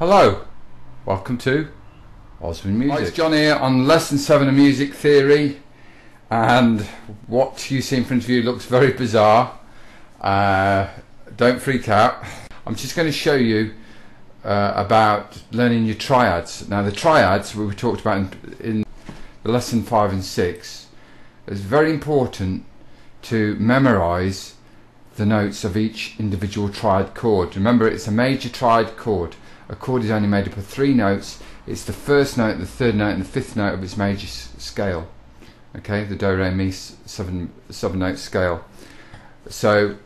Hello, welcome to Oswin Music. Hi, it's John here on lesson 7 of music theory, and what you see in front of you looks very bizarre. Don't freak out. I'm just going to show you about learning your triads. Now the triads we talked about in the lesson 5 and 6. It's very important to memorize the notes of each individual triad chord. Remember, it's a major triad chord. A chord is only made up of 3 notes. It's the first note, the third note and the fifth note of its major scale. Okay, the do, re, mi, 7 note scale. So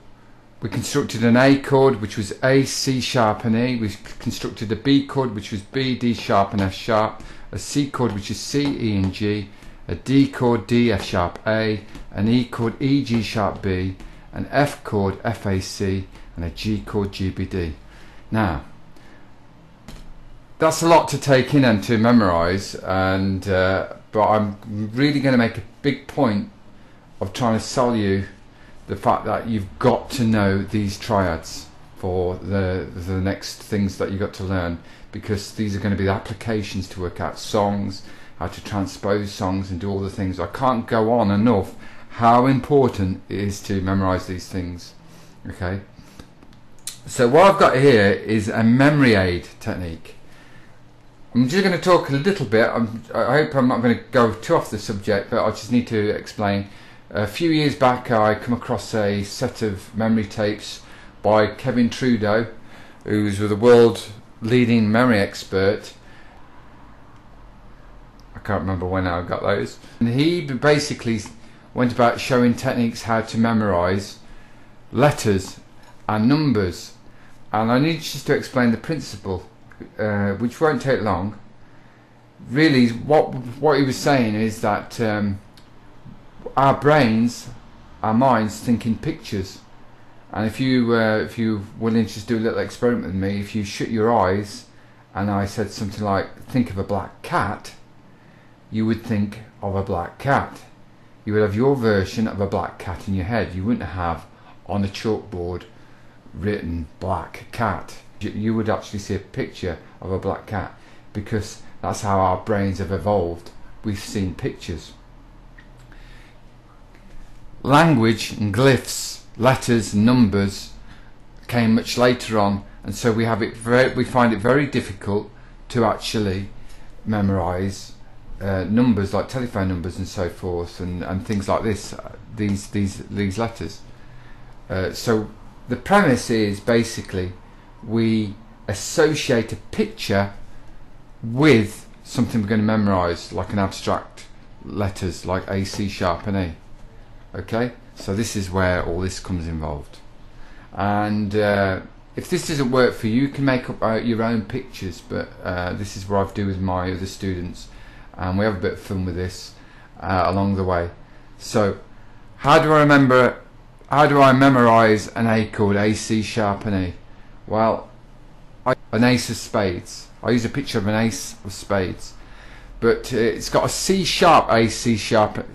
we constructed an A chord which was A, C sharp and E. We constructed a B chord which was B, D sharp and F sharp. A C chord which is C, E and G. A D chord D, F sharp A. An E chord E, G sharp B. An F chord F, A, C. And a G chord G, B, D. Now that's a lot to take in and to memorize, and but I'm really going to make a big point of trying to sell you the fact that you've got to know these triads for the next things that you've got to learn, because these are going to be the applications to work out songs, how to transpose songs and do all the things. I can't go on enough how important it is to memorize these things. Okay, so what I've got here is a memory aid technique. I'm just going to talk a little bit. I hope I'm not going to go too off the subject, but I just need to explain. A few years back I come across a set of memory tapes by Kevin Trudeau, who's the world leading memory expert. I can't remember when I got those. And he basically went about showing techniques how to memorize letters and numbers. And I need just to explain the principle, which won't take long. Really, what he was saying is that our brains, our minds, think in pictures. And if you're willing to just do a little experiment with me, if you shut your eyes and I said something like, think of a black cat, you would think of a black cat. You would have your version of a black cat in your head. You wouldn't have on a chalkboard written black cat. You would actually see a picture of a black cat, because that's how our brains have evolved. We've seen pictures. Language and glyphs, letters and numbers came much later on, and so we find it very difficult to actually memorize numbers like telephone numbers and so forth, and things like this, these letters. So the premise is basically we associate a picture with something we're going to memorize, like an abstract letters like A, C sharp and E. Okay, so this is where all this comes involved. And if this doesn't work for you, you can make up your own pictures, but this is what I do with my other students, and we have a bit of fun with this along the way. So how do I memorize an A chord, A, C sharp and E? Well, an ace of spades. I use a picture of an ace of spades, but it's got a C sharp, A, C sharp.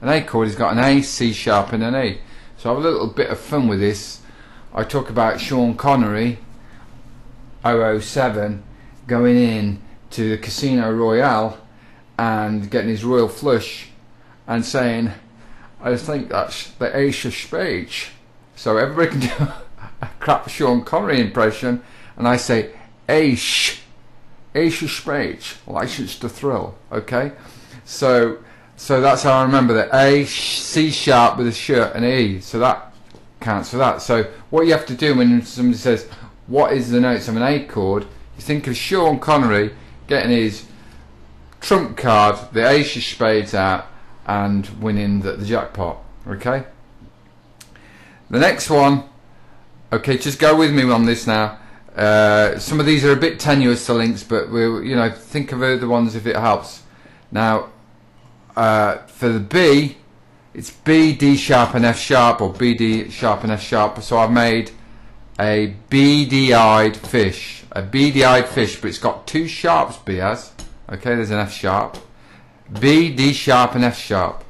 An A chord has got an A, C sharp and an E. So I have a little bit of fun with this. I talk about Sean Connery, 007, going in to the Casino Royale and getting his royal flush and saying, I think that's the ace of spades. So everybody can do a crap Sean Connery impression, and I say ace of spades, license to thrill. Okay, so that's how I remember that. A, C sharp with a shirt and E, so that counts for that. So what you have to do when somebody says what is the notes of an A chord, you think of Sean Connery getting his trump card, the ace of spades out, and winning the jackpot. Okay, the next one. Okay, just go with me on this now. Some of these are a bit tenuous, the links, but we'll, think of the ones if it helps. Now, for the B, it's B, D sharp and F sharp, or B, D sharp and F sharp. So I've made a beady-eyed fish. A beady-eyed fish, but it's got 2 sharps, B has. Okay, there's an F sharp. B, D sharp and F sharp.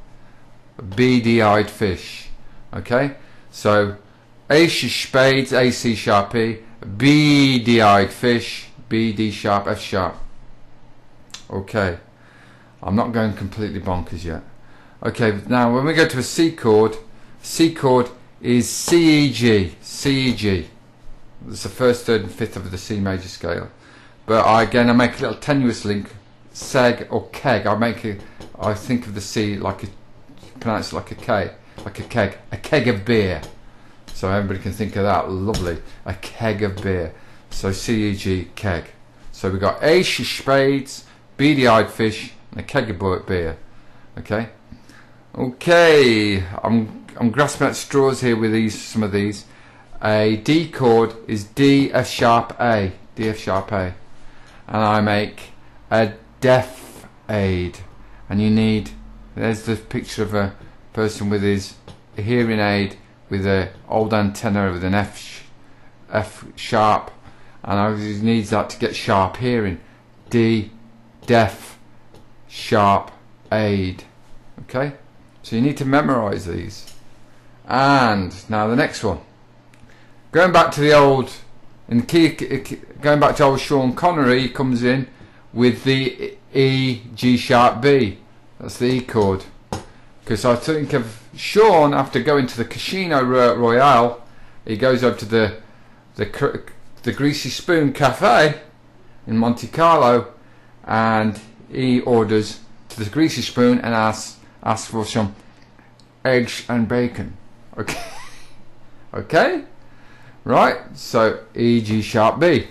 A beady-eyed fish. Okay, so ace of spades, A, C sharp, E. Beady-eyed fish, B, D sharp, F sharp. Okay, I'm not going completely bonkers yet. Okay, now when we go to a C chord is C, E, G, C, E, G. It's the first, third and fifth of the C major scale. But I make a little tenuous link, seg or keg. I think of the C like pronounce it like a K, like a keg of beer. So everybody can think of that. Lovely, a keg of beer. So C, E, G, keg. So we got A spades, B the-eyed fish, and a keg of beer. Okay. Okay. I'm grasping at straws here with some of these. A D chord is D F sharp A, D F sharp A, and I make a def aid. And you need, there's the picture of a person with his hearing aid with an old antenna with an F sharp, and he needs that to get sharp hearing. D def sharp aid. Okay, so you need to memorize these. And now the next one, going back to the old going back to old Sean Connery, he comes in with the E, G sharp B. That's the E chord. Because I think of Sean after going to the Casino Royale, he goes over to the Greasy Spoon Cafe in Monte Carlo, and he orders to the Greasy Spoon and asks for some eggs and bacon. Okay. Okay. Right. So E, G sharp B.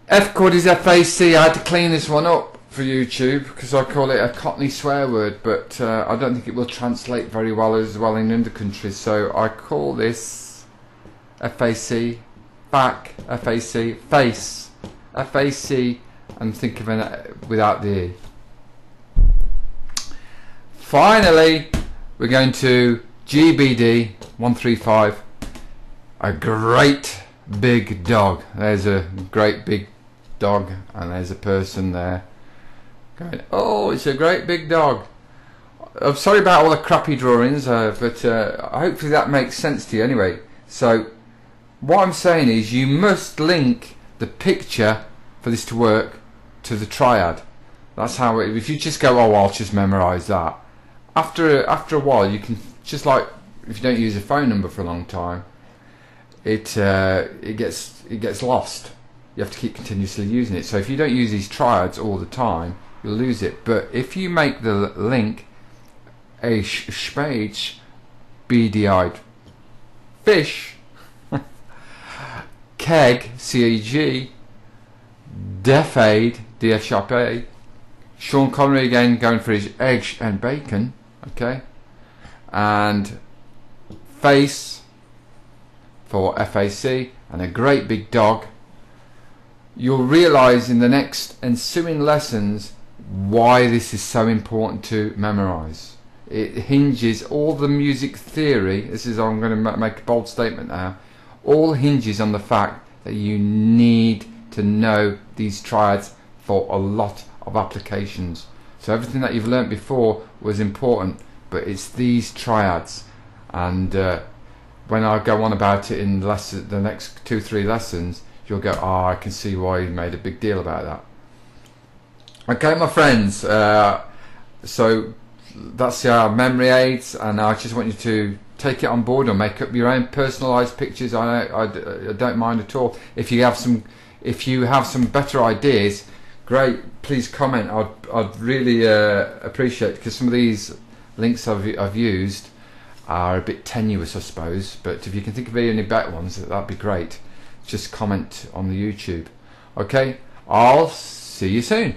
F chord is FAC. I had to clean this one up for YouTube because I call it a Cockney swear word, but I don't think it will translate very well as well in other countries. So I call this FAC, back, FAC, face, FAC, and think of it without the E. Finally, we're going to GBD 135. A great big dog. There's a great big dog, and there's a person there going, oh, it's a great big dog. I'm sorry about all the crappy drawings, but hopefully that makes sense to you anyway. So what I'm saying is you must link the picture for this to work to the triad. That's how it, if you just go, oh, I'll just memorize that, after a while you can, just like if you don't use a phone number for a long time, it gets lost. You have to keep continuously using it. So if you don't use these triads all the time, you'll lose it. But if you make the link A spades, B D-eyed fish, keg, C-E-G, def aid, D-F sharp A, Sean Connery again going for his eggs and bacon, okay, and face for FAC, and a great big dog, you'll realise in the next ensuing lessons why this is so important to memorise. It hinges, all the music theory, this is, I'm going to make a bold statement now, all hinges on the fact that you need to know these triads for a lot of applications. So everything that you've learnt before was important, but it's these triads, and when I go on about it in the next 2-3 lessons, you'll go, oh, I can see why he made a big deal about that. Okay, my friends, so that's our memory aids, and I just want you to take it on board and make up your own personalised pictures. I don't mind at all. If you have some better ideas, great, please comment. I'd really appreciate it, because some of these links I've used are a bit tenuous, I suppose, but if you can think of any better ones, that'd be great. Just comment on the YouTube. Okay, I'll see you soon.